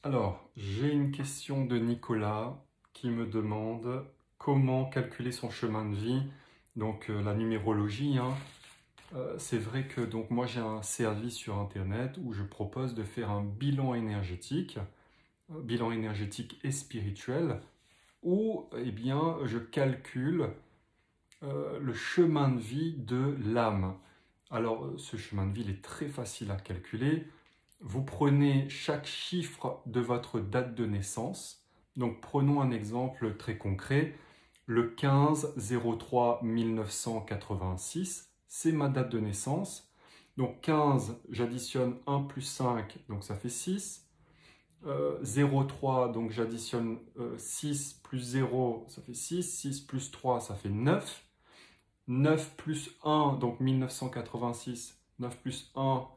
Alors, j'ai une question de Nicolas qui me demande comment calculer son chemin de vie, donc la numérologie, hein. C'est vrai que donc moi j'ai un service sur Internet où je propose de faire un bilan énergétique et spirituel, où eh bien, je calcule le chemin de vie de l'âme. Alors, ce chemin de vie il est très facile à calculer. Vous prenez chaque chiffre de votre date de naissance. Donc, prenons un exemple très concret. Le 15-03-1986, c'est ma date de naissance. Donc, 15, j'additionne 1 plus 5, donc ça fait 6. 0,3, donc j'additionne 6 plus 0, ça fait 6. 6 plus 3, ça fait 9. 9 plus 1, donc 1986, 9 plus 1,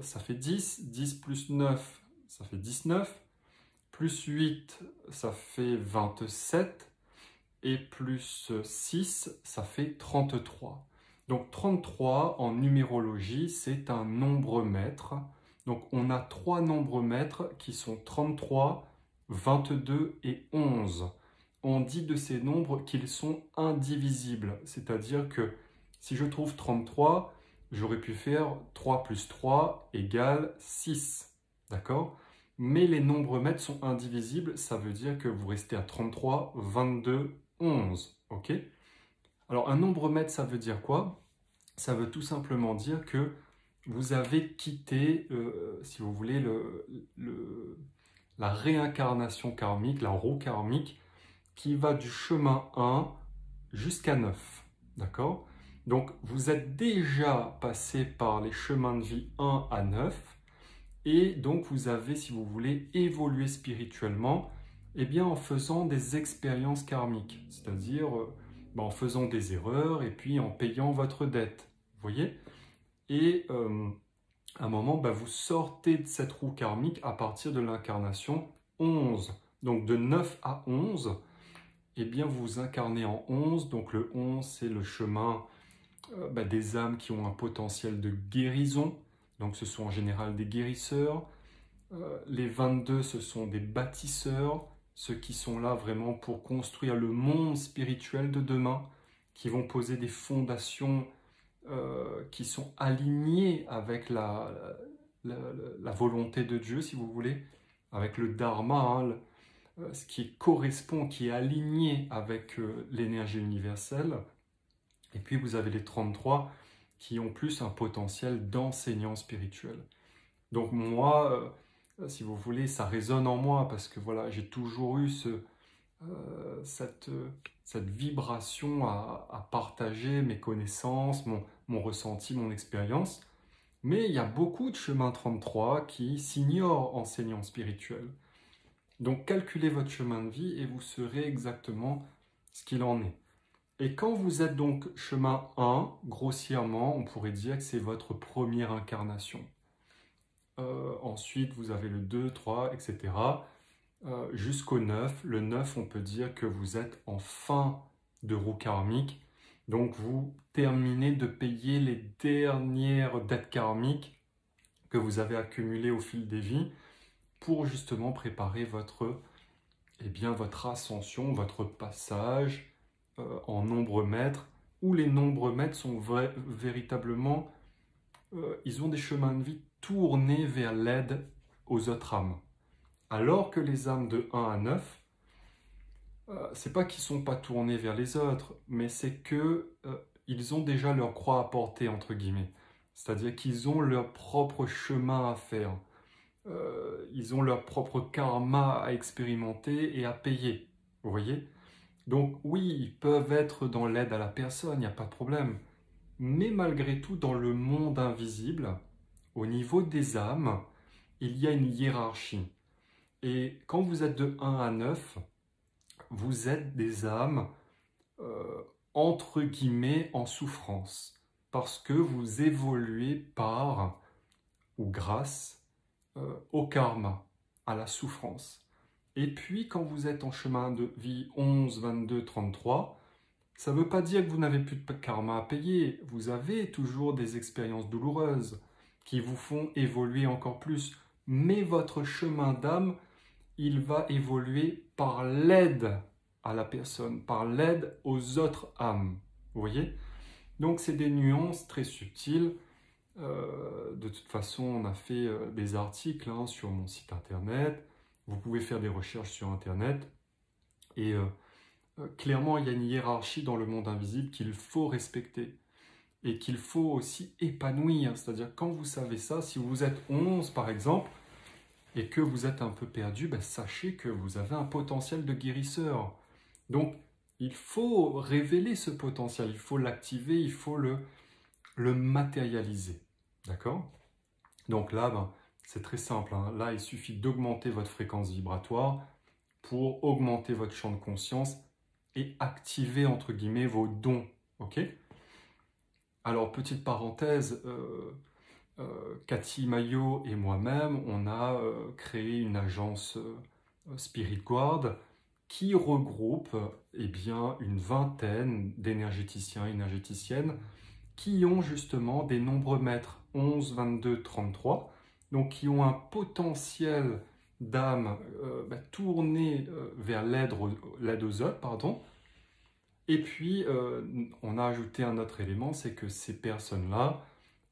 ça fait 10. 10 plus 9, ça fait 19. Plus 8, ça fait 27. Et plus 6, ça fait 33. Donc 33 en numérologie, c'est un nombre mètre. Donc on a trois nombres mètres qui sont 33, 22 et 11. On dit de ces nombres qu'ils sont indivisibles. C'est-à-dire que si je trouve 33, j'aurais pu faire 3 plus 3 égale 6. D'accord? Mais les nombres mètres sont indivisibles, ça veut dire que vous restez à 33, 22, 11. Ok? Alors un nombre mètre, ça veut dire quoi? Ça veut tout simplement dire que vous avez quitté, si vous voulez, la réincarnation karmique, la roue karmique, qui va du chemin 1 jusqu'à 9. D'accord? Donc vous êtes déjà passé par les chemins de vie 1 à 9, et donc vous avez, si vous voulez, évolué spirituellement, eh bien en faisant des expériences karmiques, c'est-à-dire en faisant des erreurs et puis en payant votre dette. Vous voyez? Et à un moment, vous sortez de cette roue karmique à partir de l'incarnation 11. Donc de 9 à 11, eh bien vous vous incarnez en 11. Donc le 11, c'est le chemin des âmes qui ont un potentiel de guérison. Donc ce sont en général des guérisseurs. Les 22, ce sont des bâtisseurs, ceux qui sont là vraiment pour construire le monde spirituel de demain, qui vont poser des fondations qui sont alignées avec la volonté de Dieu, si vous voulez, avec le dharma, hein, ce qui correspond, qui est aligné avec l'énergie universelle. Et puis vous avez les 33 qui ont plus un potentiel d'enseignant spirituel. Donc moi, si vous voulez, ça résonne en moi parce que voilà, j'ai toujours eu cette vibration à partager mes connaissances, mon ressenti, mon expérience. Mais il y a beaucoup de chemins 33 qui s'ignorent enseignants spirituels. Donc calculez votre chemin de vie et vous saurez exactement ce qu'il en est. Et quand vous êtes donc chemin 1, grossièrement, on pourrait dire que c'est votre première incarnation. Ensuite, vous avez le 2, 3, etc. Jusqu'au 9. Le 9, on peut dire que vous êtes en fin de roue karmique. Donc, vous terminez de payer les dernières dettes karmiques que vous avez accumulées au fil des vies pour justement préparer votre ascension, votre passage en nombre mètres, où les nombres mètres sont véritablement, ils ont des chemins de vie tournés vers l'aide aux autres âmes. Alors que les âmes de 1 à 9, c'est pas qu'ils sont pas tournés vers les autres, mais c'est que ils ont déjà leur croix à porter, entre guillemets. C'est-à-dire qu'ils ont leur propre chemin à faire. Ils ont leur propre karma à expérimenter et à payer. Vous voyez? Donc oui, ils peuvent être dans l'aide à la personne, il n'y a pas de problème. Mais malgré tout, dans le monde invisible, au niveau des âmes, il y a une hiérarchie. Et quand vous êtes de 1 à 9, vous êtes des âmes entre guillemets en souffrance. Parce que vous évoluez par ou grâce au karma, à la souffrance. Et puis, quand vous êtes en chemin de vie 11, 22, 33, ça ne veut pas dire que vous n'avez plus de karma à payer. Vous avez toujours des expériences douloureuses qui vous font évoluer encore plus. mais votre chemin d'âme, il va évoluer par l'aide à la personne, par l'aide aux autres âmes. Vous voyez? Donc, c'est des nuances très subtiles. De toute façon, on a fait des articles sur mon site internet. Vous pouvez faire des recherches sur internet. Et clairement, il y a une hiérarchie dans le monde invisible qu'il faut respecter et qu'il faut aussi épanouir. C'est-à-dire, quand vous savez ça, si vous êtes 11 par exemple, et que vous êtes un peu perdu, ben, sachez que vous avez un potentiel de guérisseur. Donc, il faut révéler ce potentiel, il faut l'activer, il faut le matérialiser. D'accord? Donc là, ben, c'est très simple. Hein. Là, il suffit d'augmenter votre fréquence vibratoire pour augmenter votre champ de conscience et activer, entre guillemets, vos dons. Ok? Alors, petite parenthèse, Cathy Maillot et moi-même, on a créé une agence Spirit Guard qui regroupe eh bien, une vingtaine d'énergéticiens et énergéticiennes qui ont justement des nombres maîtres 11, 22, 33, donc qui ont un potentiel d'âme tourné vers l'aide aux autres, pardon. Et puis, on a ajouté un autre élément, c'est que ces personnes-là,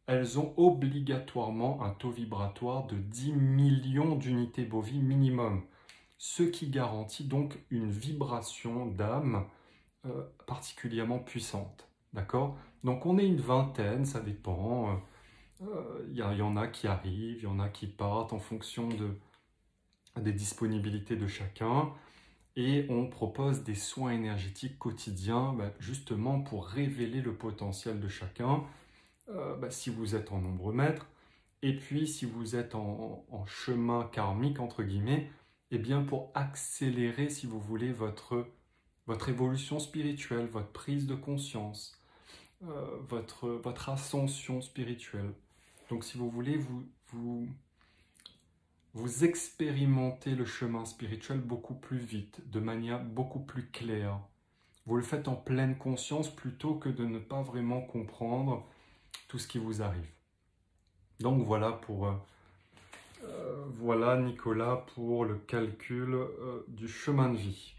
elles ont obligatoirement un taux vibratoire de 10 millions d'unités bovies minimum, ce qui garantit donc une vibration d'âme particulièrement puissante. D'accord? Donc on est une vingtaine, ça dépend. Il y en a qui arrivent, il y en a qui partent en fonction des disponibilités de chacun. Et on propose des soins énergétiques quotidiens justement pour révéler le potentiel de chacun. Si vous êtes en nombre maître, et puis si vous êtes en chemin karmique, entre guillemets, eh bien pour accélérer, si vous voulez, votre évolution spirituelle, votre prise de conscience, votre ascension spirituelle. Donc si vous voulez, vous expérimentez le chemin spirituel beaucoup plus vite, de manière beaucoup plus claire. Vous le faites en pleine conscience plutôt que de ne pas vraiment comprendre tout ce qui vous arrive. Donc voilà voilà Nicolas pour le calcul du chemin de vie.